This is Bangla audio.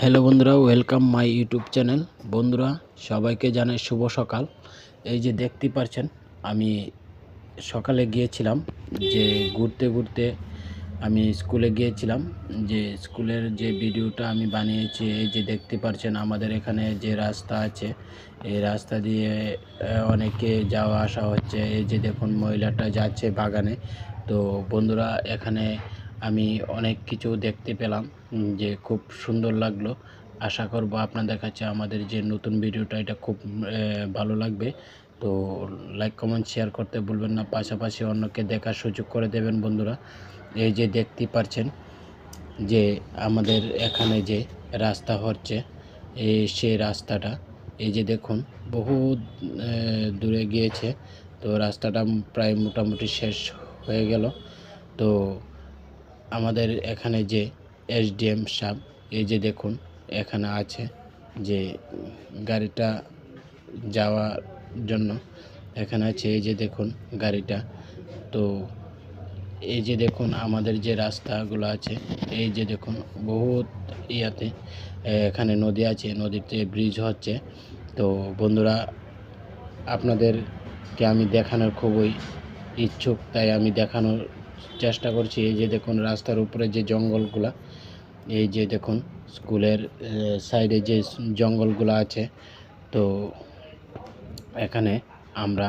হ্যালো বন্ধুরা, ওয়েলকাম মাই ইউটিউব চ্যানেল। বন্ধুরা সবাইকে জানাই শুভ সকাল। এই যে দেখতে পাচ্ছেন, আমি সকালে গিয়েছিলাম যে ঘুরতে আমি স্কুলে গিয়েছিলাম। যে স্কুলের যে ভিডিওটা আমি বানিয়েছি, এই যে দেখতে পাচ্ছেন আমাদের এখানে যে রাস্তা আছে, এই রাস্তা দিয়ে অনেকে যাওয়া আসা হচ্ছে। এই যে দেখুন মহিলাটা যাচ্ছে বাগানে। তো বন্ধুরা এখানে আমি অনেক কিছু দেখতে পেলাম, যে খুব সুন্দর লাগলো। আশা করব আপনাদের কাছে আমাদের যে নতুন ভিডিওটা এটা খুব ভালো লাগবে। তো লাইক কমেন্ট শেয়ার করতে ভুলবেন না, পাশাপাশি অন্যকে দেখার সুযোগ করে দেবেন বন্ধুরা। এই যে দেখতে পাচ্ছেন যে আমাদের এখানে যে রাস্তা হচ্ছে, এই সেই রাস্তাটা এই যে দেখুন বহুত দূরে গিয়েছে। তো রাস্তাটা প্রায় মোটামুটি শেষ হয়ে গেল। তো আমাদের এখানে যে এসডিএম সাহেব, এই যে দেখুন এখানে আছে যে গাড়িটা যাওয়ার জন্য এখানে আছে। এই যে দেখুন গাড়িটা। তো এই যে দেখুন আমাদের যে রাস্তাগুলো আছে, এই যে দেখুন বহুত ইয়াতে এখানে নদী আছে, নদীতে ব্রিজ হচ্ছে। তো বন্ধুরা আপনাদেরকে আমি দেখানোর খুবই ইচ্ছুক, তাই আমি দেখানোর চেষ্টা করছি। এই যে দেখুন রাস্তার উপরে যে জঙ্গলগুলা, এই যে দেখুন স্কুলের সাইডে যে জঙ্গলগুলো আছে। তো এখানে আমরা